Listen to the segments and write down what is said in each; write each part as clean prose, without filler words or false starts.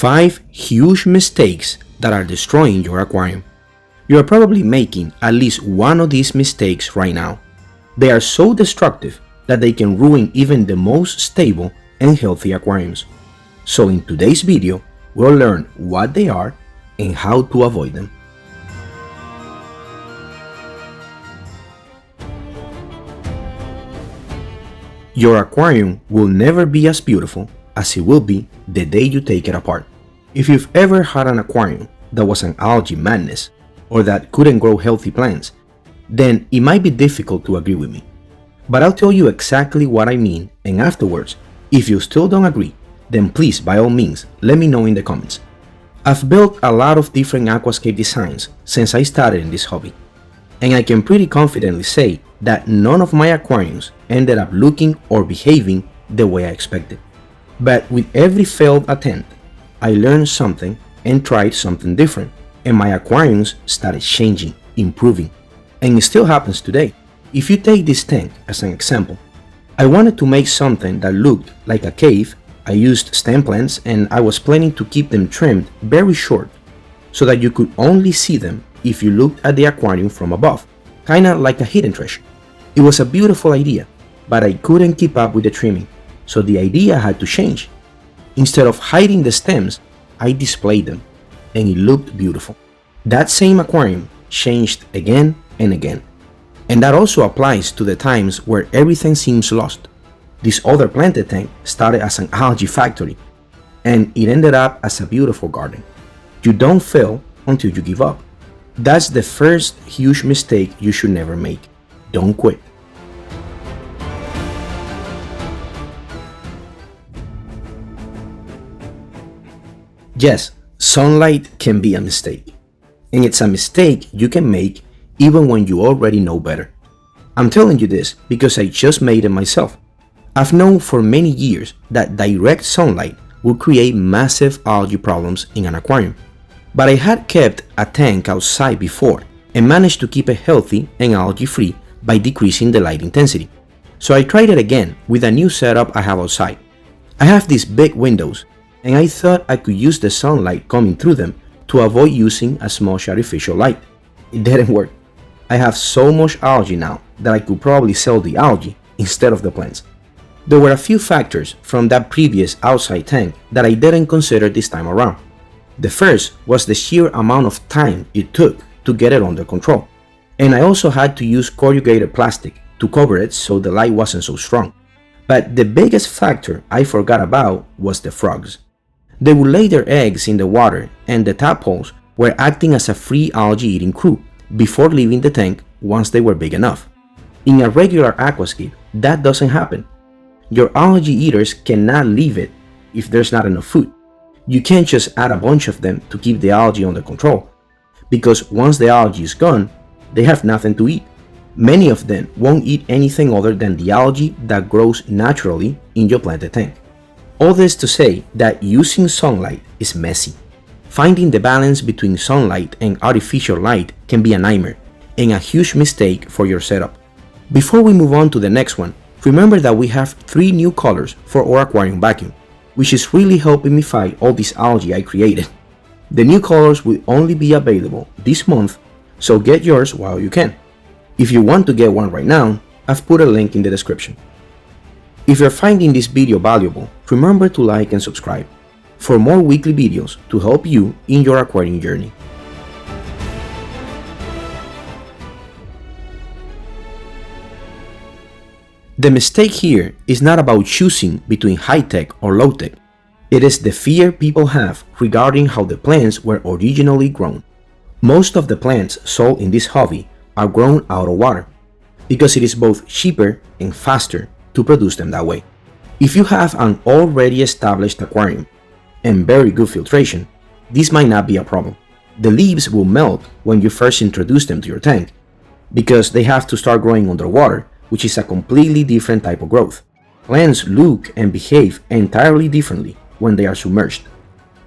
5 huge mistakes that are destroying your aquarium. You are probably making at least one of these mistakes right now. They are so destructive that they can ruin even the most stable and healthy aquariums. So in today's video, we'll learn what they are and how to avoid them. Your aquarium will never be as beautiful as it will be the day you take it apart. If you've ever had an aquarium that was an algae madness or that couldn't grow healthy plants, then it might be difficult to agree with me. But I'll tell you exactly what I mean, and afterwards, if you still don't agree, then please by all means let me know in the comments. I've built a lot of different aquascape designs since I started in this hobby, and I can pretty confidently say that none of my aquariums ended up looking or behaving the way I expected. But with every failed attempt, I learned something and tried something different, and my aquariums started changing, improving, and it still happens today. If you take this tank as an example, I wanted to make something that looked like a cave. I used stem plants and I was planning to keep them trimmed very short so that you could only see them if you looked at the aquarium from above, kinda like a hidden treasure. It was a beautiful idea, but I couldn't keep up with the trimming, so the idea had to change. Instead of hiding the stems, I displayed them, and it looked beautiful. That same aquarium changed again and again. And that also applies to the times where everything seems lost. This other planted tank started as an algae factory, and it ended up as a beautiful garden. You don't fail until you give up. That's the first huge mistake you should never make. Don't quit. Yes, sunlight can be a mistake. And it's a mistake you can make even when you already know better. I'm telling you this because I just made it myself. I've known for many years that direct sunlight will create massive algae problems in an aquarium. But I had kept a tank outside before and managed to keep it healthy and algae-free by decreasing the light intensity. So I tried it again with a new setup I have outside. I have these big windows, and I thought I could use the sunlight coming through them to avoid using as much artificial light. It didn't work. I have so much algae now that I could probably sell the algae instead of the plants. There were a few factors from that previous outside tank that I didn't consider this time around. The first was the sheer amount of time it took to get it under control. And I also had to use corrugated plastic to cover it so the light wasn't so strong. But the biggest factor I forgot about was the frogs. They would lay their eggs in the water, and the tadpoles were acting as a free algae eating crew before leaving the tank once they were big enough. In a regular aquascape, that doesn't happen. Your algae eaters cannot leave it if there's not enough food. You can't just add a bunch of them to keep the algae under control, because once the algae is gone, they have nothing to eat. Many of them won't eat anything other than the algae that grows naturally in your planted tank. All this to say that using sunlight is messy. Finding the balance between sunlight and artificial light can be a nightmare and a huge mistake for your setup. Before we move on to the next one, remember that we have 3 new colors for our aquarium vacuum, which is really helping me fight all this algae I created. The new colors will only be available this month, so get yours while you can. If you want to get one right now, I've put a link in the description. If you're finding this video valuable, remember to like and subscribe for more weekly videos to help you in your aquarium journey. The mistake here is not about choosing between high-tech or low-tech. It is the fear people have regarding how the plants were originally grown. Most of the plants sold in this hobby are grown out of water because it is both cheaper and faster to produce them that way. If you have an already established aquarium and very good filtration, this might not be a problem. The leaves will melt when you first introduce them to your tank because they have to start growing underwater, which is a completely different type of growth. Plants look and behave entirely differently when they are submerged.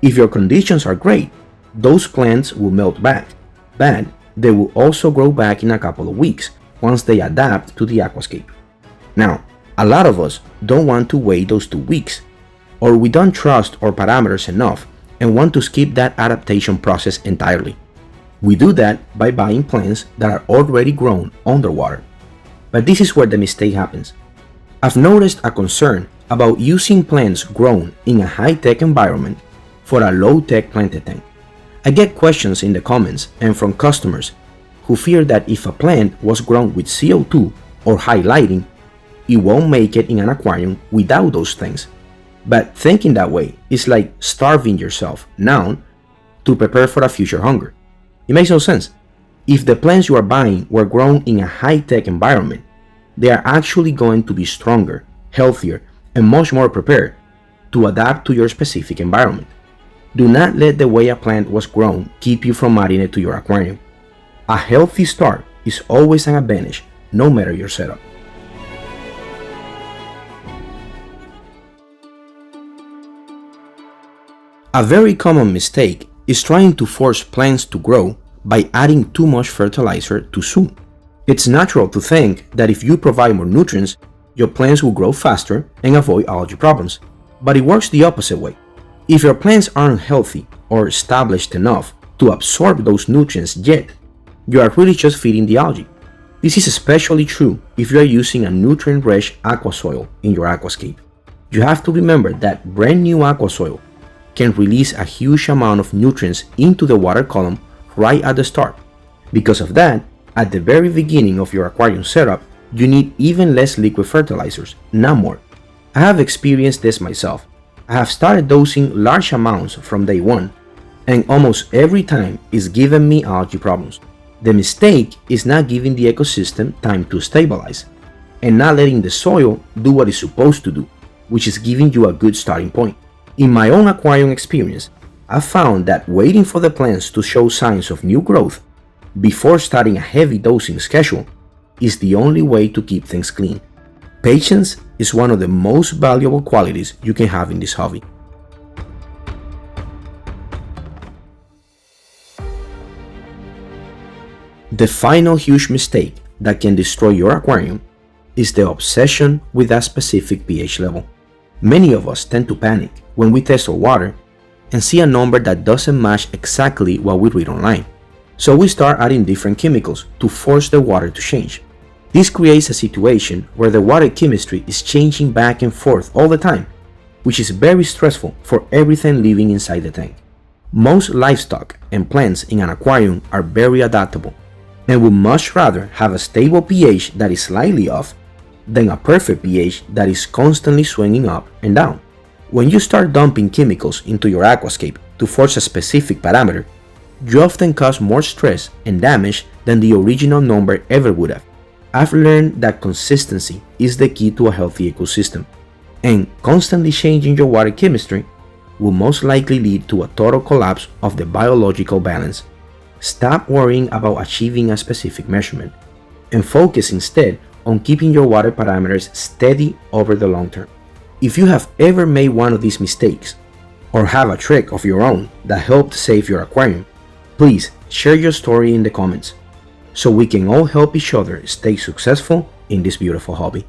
If your conditions are great, those plants will melt back. Bad, they will also grow back in a couple of weeks once they adapt to the aquascape. Now, a lot of us don't want to wait those 2 weeks, or we don't trust our parameters enough and want to skip that adaptation process entirely. We do that by buying plants that are already grown underwater. But this is where the mistake happens. I've noticed a concern about using plants grown in a high-tech environment for a low-tech planted tank. I get questions in the comments and from customers who fear that if a plant was grown with CO2 or high lighting, it won't make it in an aquarium without those things. But thinking that way is like starving yourself now to prepare for a future hunger. It makes no sense. If the plants you are buying were grown in a high-tech environment, they are actually going to be stronger, healthier, and much more prepared to adapt to your specific environment. Do not let the way a plant was grown keep you from adding it to your aquarium. A healthy start is always an advantage, no matter your setup. A very common mistake is trying to force plants to grow by adding too much fertilizer too soon. It's natural to think that if you provide more nutrients, your plants will grow faster and avoid algae problems. But it works the opposite way. If your plants aren't healthy or established enough to absorb those nutrients yet, you are really just feeding the algae. This is especially true if you are using a nutrient-rich aqua soil in your aquascape. You have to remember that brand new aqua soil can release a huge amount of nutrients into the water column right at the start. Because of that, at the very beginning of your aquarium setup, you need even less liquid fertilizers, not more. I have experienced this myself. I have started dosing large amounts from day one, and almost every time it's given me algae problems. The mistake is not giving the ecosystem time to stabilize, and not letting the soil do what it's supposed to do, which is giving you a good starting point. In my own aquarium experience, I found that waiting for the plants to show signs of new growth before starting a heavy dosing schedule is the only way to keep things clean. Patience is one of the most valuable qualities you can have in this hobby. The final huge mistake that can destroy your aquarium is the obsession with a specific pH level. Many of us tend to panic when we test our water and see a number that doesn't match exactly what we read online. So we start adding different chemicals to force the water to change. This creates a situation where the water chemistry is changing back and forth all the time, which is very stressful for everything living inside the tank. Most livestock and plants in an aquarium are very adaptable and would much rather have a stable pH that is slightly off than a perfect pH that is constantly swinging up and down. When you start dumping chemicals into your aquascape to force a specific parameter, you often cause more stress and damage than the original number ever would have. I've learned that consistency is the key to a healthy ecosystem, and constantly changing your water chemistry will most likely lead to a total collapse of the biological balance. Stop worrying about achieving a specific measurement and focus instead on keeping your water parameters steady over the long term. If you have ever made one of these mistakes or have a trick of your own that helped save your aquarium, please share your story in the comments so we can all help each other stay successful in this beautiful hobby.